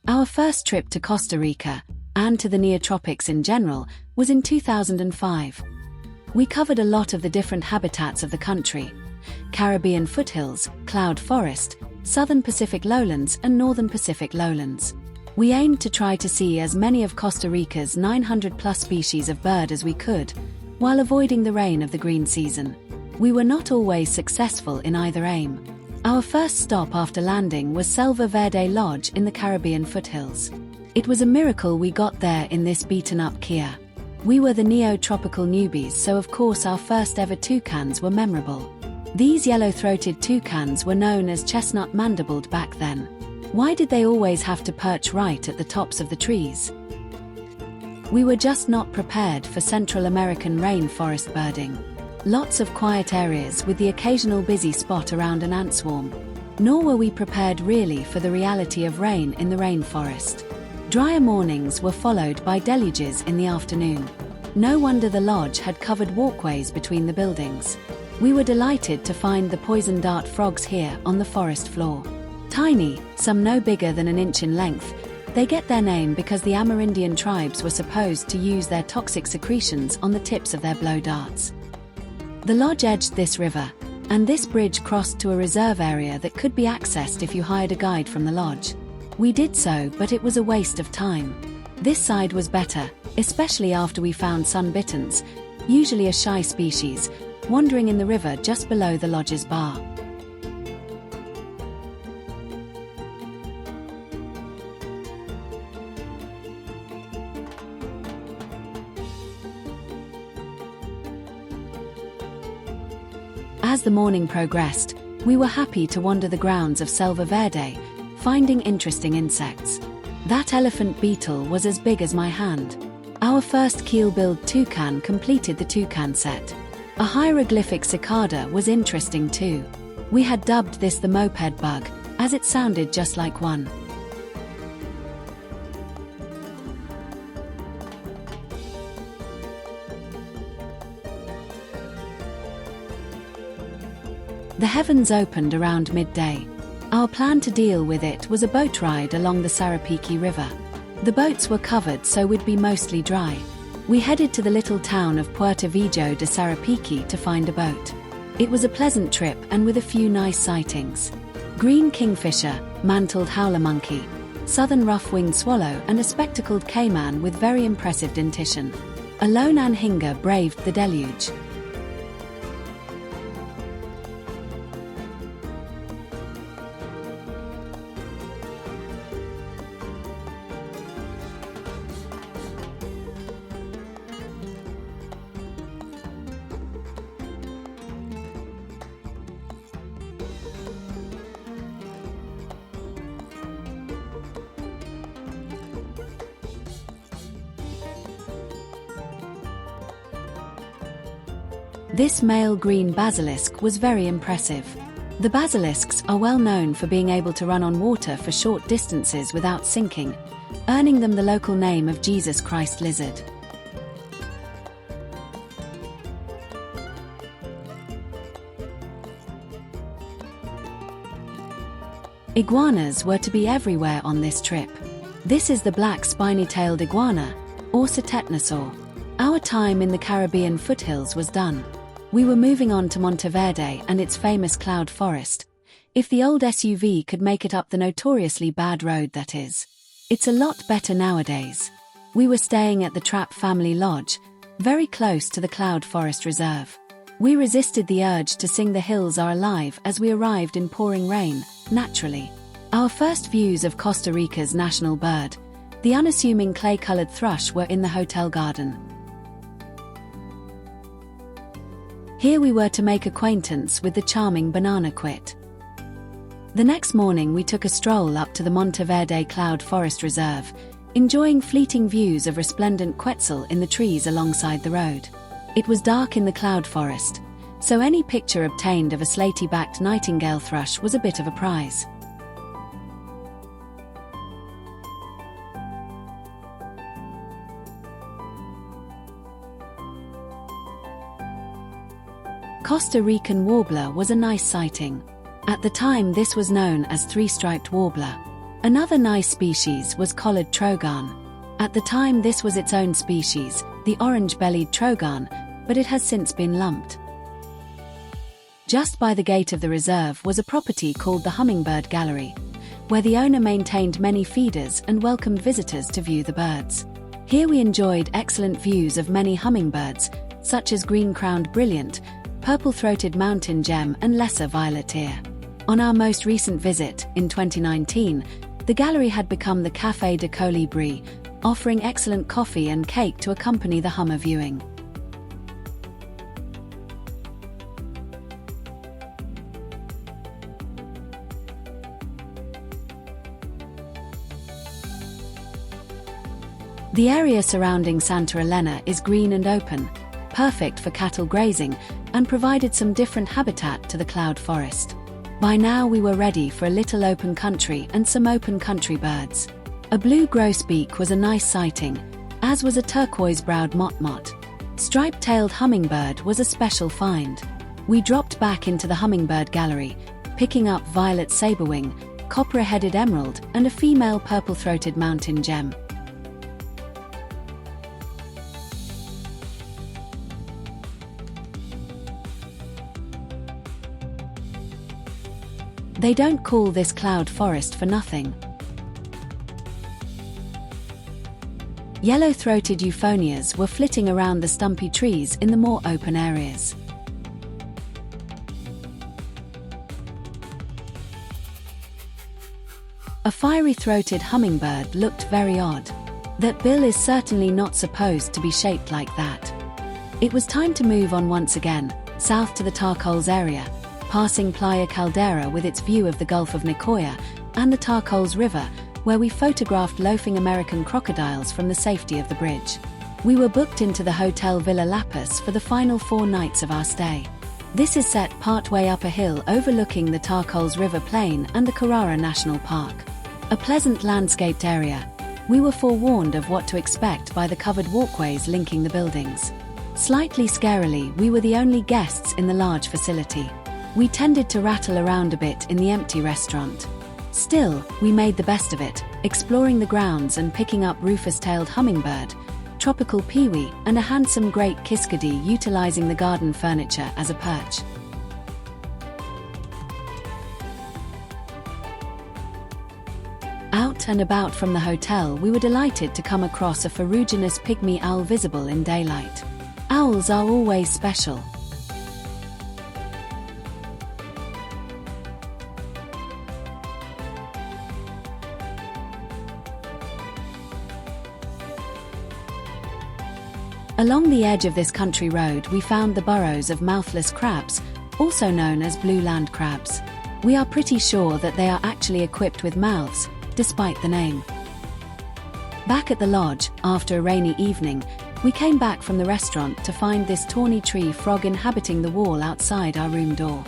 Our first trip to Costa Rica, and to the Neotropics in general, was in 2005. We covered a lot of the different habitats of the country: Caribbean foothills, cloud forest, southern Pacific lowlands and northern Pacific lowlands. We aimed to try to see as many of Costa Rica's 900+ species of bird as we could, while avoiding the rain of the green season. We were not always successful in either aim. Our first stop after landing was Selva Verde Lodge in the Caribbean foothills. It was a miracle we got there in this beaten-up Kia. We were the Neotropical Newbies, so of course our first ever toucans were memorable. These yellow-throated toucans were known as chestnut-mandibled back then. Why did they always have to perch right at the tops of the trees? We were just not prepared for Central American rainforest birding. Lots of quiet areas with the occasional busy spot around an ant swarm. Nor were we prepared really for the reality of rain in the rainforest. Drier mornings were followed by deluges in the afternoon. No wonder the lodge had covered walkways between the buildings. We were delighted to find the poison dart frogs here on the forest floor. Tiny, some no bigger than an inch in length, they get their name because the Amerindian tribes were supposed to use their toxic secretions on the tips of their blow darts. The lodge edged this river, and this bridge crossed to a reserve area that could be accessed if you hired a guide from the lodge. We did so, but it was a waste of time. This side was better, especially after we found sunbittens, usually a shy species, wandering in the river just below the lodge's bar. As the morning progressed, we were happy to wander the grounds of Selva Verde, finding interesting insects. That elephant beetle was as big as my hand. Our first keel-billed toucan completed the toucan set. A hieroglyphic cicada was interesting too. We had dubbed this the moped bug, as it sounded just like one. The heavens opened around midday. Our plan to deal with it was a boat ride along the Sarapiqui River. The boats were covered, so we'd be mostly dry. We headed to the little town of Puerto Viejo de Sarapiqui to find a boat. It was a pleasant trip and with a few nice sightings: green kingfisher, mantled howler monkey, southern rough-winged swallow and a spectacled cayman with very impressive dentition. A lone anhinga braved the deluge. This male green basilisk was very impressive. The basilisks are well known for being able to run on water for short distances without sinking, earning them the local name of Jesus Christ lizard. Iguanas were to be everywhere on this trip. This is the black spiny-tailed iguana, Orsa tetnosaur. Our time in the Caribbean foothills was done. We were moving on to Monteverde and its famous cloud forest. If the old SUV could make it up the notoriously bad road, that is. It's a lot better nowadays. We were staying at the Trapp Family Lodge, very close to the Cloud Forest Reserve. We resisted the urge to sing "The Hills Are Alive" as we arrived in pouring rain, naturally. Our first views of Costa Rica's national bird, the unassuming clay-colored thrush, were in the hotel garden. Here we were to make acquaintance with the charming banana quit. The next morning we took a stroll up to the Monteverde Cloud Forest Reserve, enjoying fleeting views of resplendent quetzal in the trees alongside the road. It was dark in the cloud forest, so any picture obtained of a slaty-backed nightingale thrush was a bit of a prize. Costa Rican warbler was a nice sighting. At the time this was known as three-striped warbler. Another nice species was collared trogon. At the time this was its own species, the orange-bellied trogon, but it has since been lumped. Just by the gate of the reserve was a property called the Hummingbird Gallery, where the owner maintained many feeders and welcomed visitors to view the birds. Here we enjoyed excellent views of many hummingbirds, such as green-crowned brilliant, purple-throated mountain gem and lesser violet ear. On our most recent visit, in 2019, the gallery had become the Café de Colibri, offering excellent coffee and cake to accompany the hummer viewing. The area surrounding Santa Elena is green and open, perfect for cattle grazing, and provided some different habitat to the cloud forest. By now we were ready for a little open country and some open country birds. A blue grosbeak was a nice sighting, as was a turquoise-browed motmot. Striped-tailed hummingbird was a special find. We dropped back into the Hummingbird Gallery, picking up violet saberwing, copper-headed emerald, and a female purple-throated mountain gem. They don't call this cloud forest for nothing. Yellow-throated euphonias were flitting around the stumpy trees in the more open areas. A fiery-throated hummingbird looked very odd. That bill is certainly not supposed to be shaped like that. It was time to move on once again, south to the Tarcoles area, passing Playa Caldera with its view of the Gulf of Nicoya and the Tarcoles River, where we photographed loafing American crocodiles from the safety of the bridge. We were booked into the Hotel Villa Lapis for the final 4 nights of our stay. This is set partway up a hill overlooking the Tarcoles River Plain and the Carrara National Park. A pleasant landscaped area. We were forewarned of what to expect by the covered walkways linking the buildings. Slightly scarily, we were the only guests in the large facility. We tended to rattle around a bit in the empty restaurant. Still, we made the best of it, exploring the grounds and picking up rufous-tailed hummingbird, tropical pewee, and a handsome great kiskadee utilizing the garden furniture as a perch. Out and about from the hotel, we were delighted to come across a ferruginous pygmy owl visible in daylight. Owls are always special. Along the edge of this country road we found the burrows of mouthless crabs, also known as blue land crabs. We are pretty sure that they are actually equipped with mouths, despite the name. Back at the lodge, after a rainy evening, we came back from the restaurant to find this tawny tree frog inhabiting the wall outside our room door.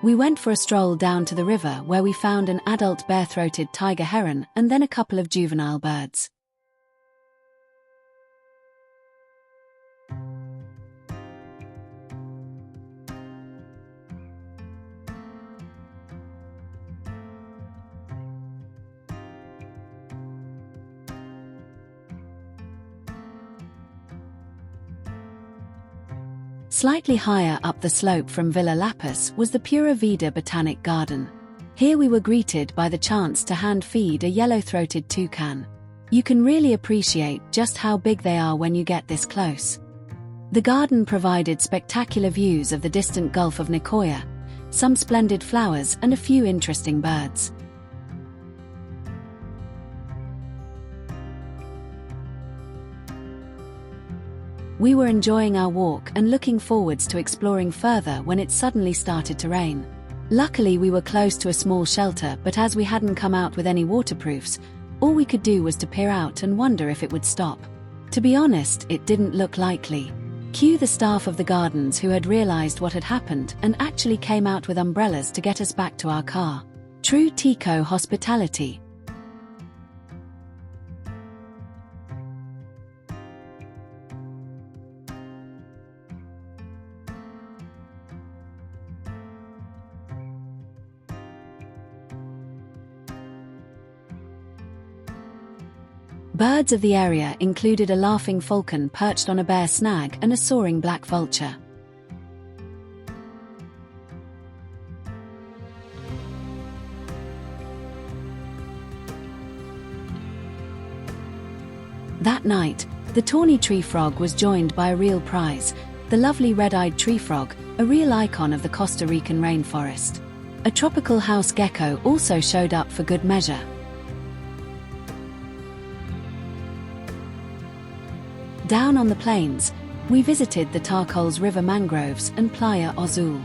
We went for a stroll down to the river where we found an adult bare-throated tiger heron and then a couple of juvenile birds. Slightly higher up the slope from Villa Lapis was the Pura Vida Botanic Garden. Here we were greeted by the chance to hand-feed a yellow-throated toucan. You can really appreciate just how big they are when you get this close. The garden provided spectacular views of the distant Gulf of Nicoya, some splendid flowers and a few interesting birds. We were enjoying our walk and looking forwards to exploring further when it suddenly started to rain. Luckily we were close to a small shelter, but as we hadn't come out with any waterproofs, all we could do was to peer out and wonder if it would stop. To be honest, it didn't look likely. Cue the staff of the gardens who had realized what had happened and actually came out with umbrellas to get us back to our car. True Tico hospitality. Birds of the area included a laughing falcon perched on a bare snag and a soaring black vulture. That night, the tawny tree frog was joined by a real prize, the lovely red-eyed tree frog, a real icon of the Costa Rican rainforest. A tropical house gecko also showed up for good measure. Down on the plains, we visited the Tarcoles River mangroves and Playa Azul,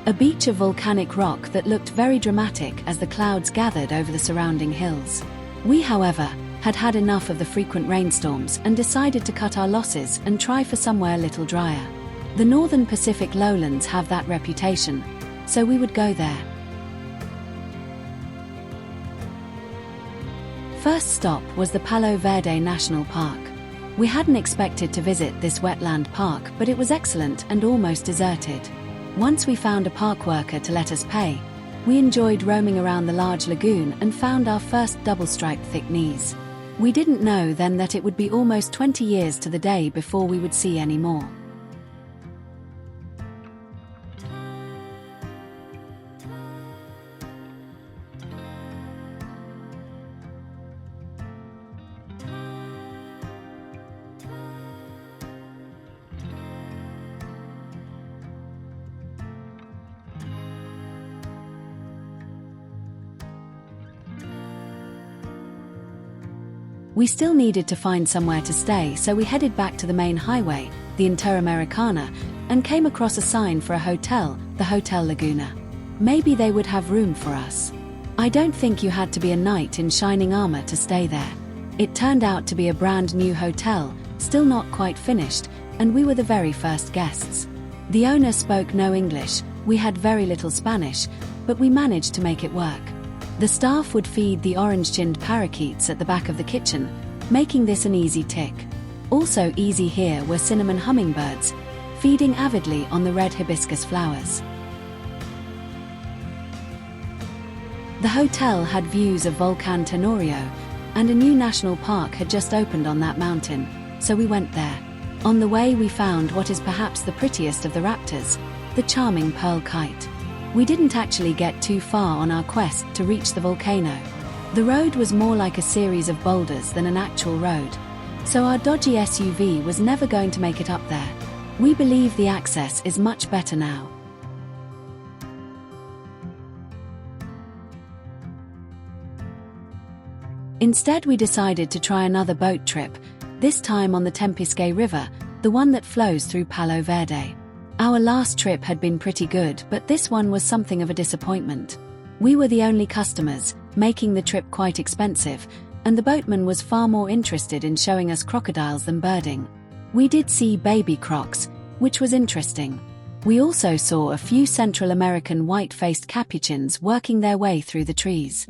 a beach of volcanic rock that looked very dramatic as the clouds gathered over the surrounding hills. We, however, had enough of the frequent rainstorms and decided to cut our losses and try for somewhere a little drier. The northern Pacific lowlands have that reputation, so we would go there. First stop was the Palo Verde National Park. We hadn't expected to visit this wetland park, but it was excellent and almost deserted. Once we found a park worker to let us pay, we enjoyed roaming around the large lagoon and found our first double-striped thick knees. We didn't know then that it would be almost 20 years to the day before we would see any more. We still needed to find somewhere to stay, so we headed back to the main highway, the Interamericana, and came across a sign for a hotel, the Hotel Laguna. Maybe they would have room for us. I don't think you had to be a knight in shining armor to stay there. It turned out to be a brand new hotel, still not quite finished, and we were the very first guests. The owner spoke no English, we had very little Spanish, but we managed to make it work. The staff would feed the orange-chinned parakeets at the back of the kitchen, making this an easy tick. Also easy here were cinnamon hummingbirds, feeding avidly on the red hibiscus flowers. The hotel had views of Volcan Tenorio, and a new national park had just opened on that mountain, so we went there. On the way we found what is perhaps the prettiest of the raptors, the charming pearl kite. We didn't actually get too far on our quest to reach the volcano. The road was more like a series of boulders than an actual road, so our dodgy SUV was never going to make it up there. We believe the access is much better now. Instead, we decided to try another boat trip, this time on the Tempisque River, the one that flows through Palo Verde. Our last trip had been pretty good, but this one was something of a disappointment. We were the only customers, making the trip quite expensive, and the boatman was far more interested in showing us crocodiles than birding. We did see baby crocs, which was interesting. We also saw a few Central American white-faced capuchins working their way through the trees.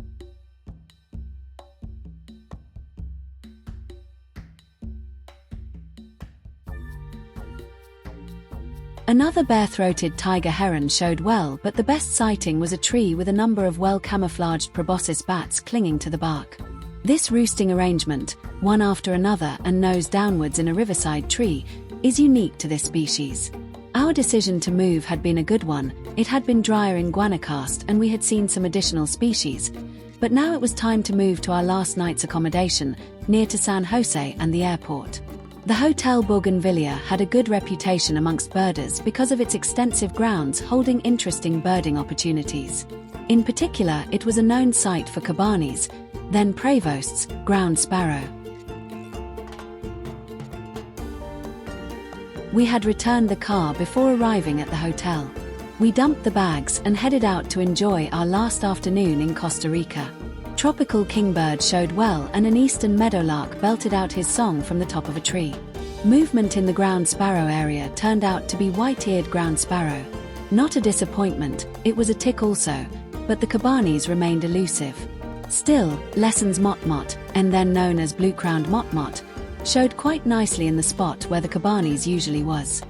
Another bare-throated tiger heron showed well, but the best sighting was a tree with a number of well-camouflaged proboscis bats clinging to the bark. This roosting arrangement, one after another and nose downwards in a riverside tree, is unique to this species. Our decision to move had been a good one. It had been drier in Guanacaste and we had seen some additional species, but now it was time to move to our last night's accommodation, near to San Jose and the airport. The Hotel Bougainvillea had a good reputation amongst birders because of its extensive grounds holding interesting birding opportunities. In particular, it was a known site for cabanis, then prévosts, ground sparrow. We had returned the car before arriving at the hotel. We dumped the bags and headed out to enjoy our last afternoon in Costa Rica. Tropical kingbird showed well and an eastern meadowlark belted out his song from the top of a tree. Movement in the ground sparrow area turned out to be white-eared ground sparrow. Not a disappointment, it was a tick also, but the cabanis remained elusive. Still, Lesson's motmot, and then known as blue-crowned motmot, showed quite nicely in the spot where the cabanis usually was.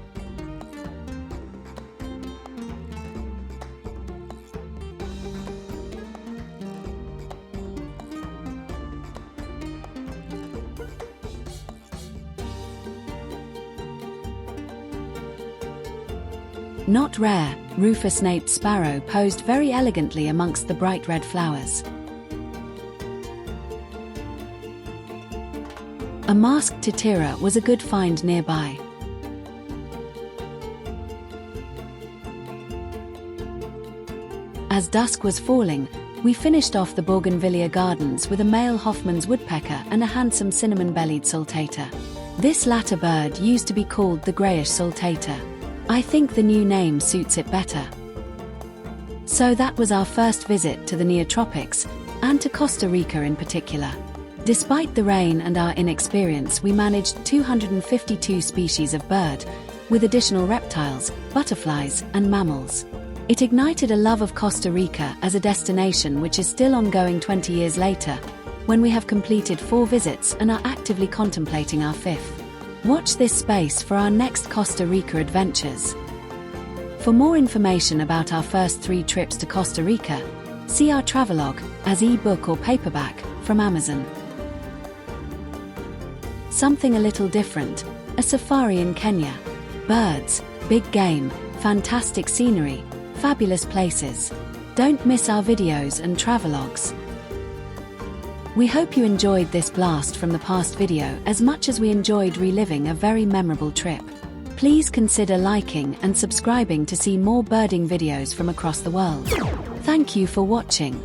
Not rare, rufous-naped sparrow posed very elegantly amongst the bright red flowers. A masked titira was a good find nearby. As dusk was falling, we finished off the Bougainvillea gardens with a male Hoffman's woodpecker and a handsome cinnamon-bellied saltator. This latter bird used to be called the greyish saltator. I think the new name suits it better. So that was our first visit to the Neotropics, and to Costa Rica in particular. Despite the rain and our inexperience, we managed 252 species of bird, with additional reptiles, butterflies, and mammals. It ignited a love of Costa Rica as a destination which is still ongoing 20 years later, when we have completed 4 visits and are actively contemplating our 5th. Watch this space for our next Costa Rica adventures. For more information about our first 3 trips to Costa Rica, see our travelogue, as e-book or paperback, from Amazon. Something a little different, a safari in Kenya. Birds, big game, fantastic scenery, fabulous places. Don't miss our videos and travelogues. We hope you enjoyed this blast from the past video as much as we enjoyed reliving a very memorable trip. Please consider liking and subscribing to see more birding videos from across the world. Thank you for watching.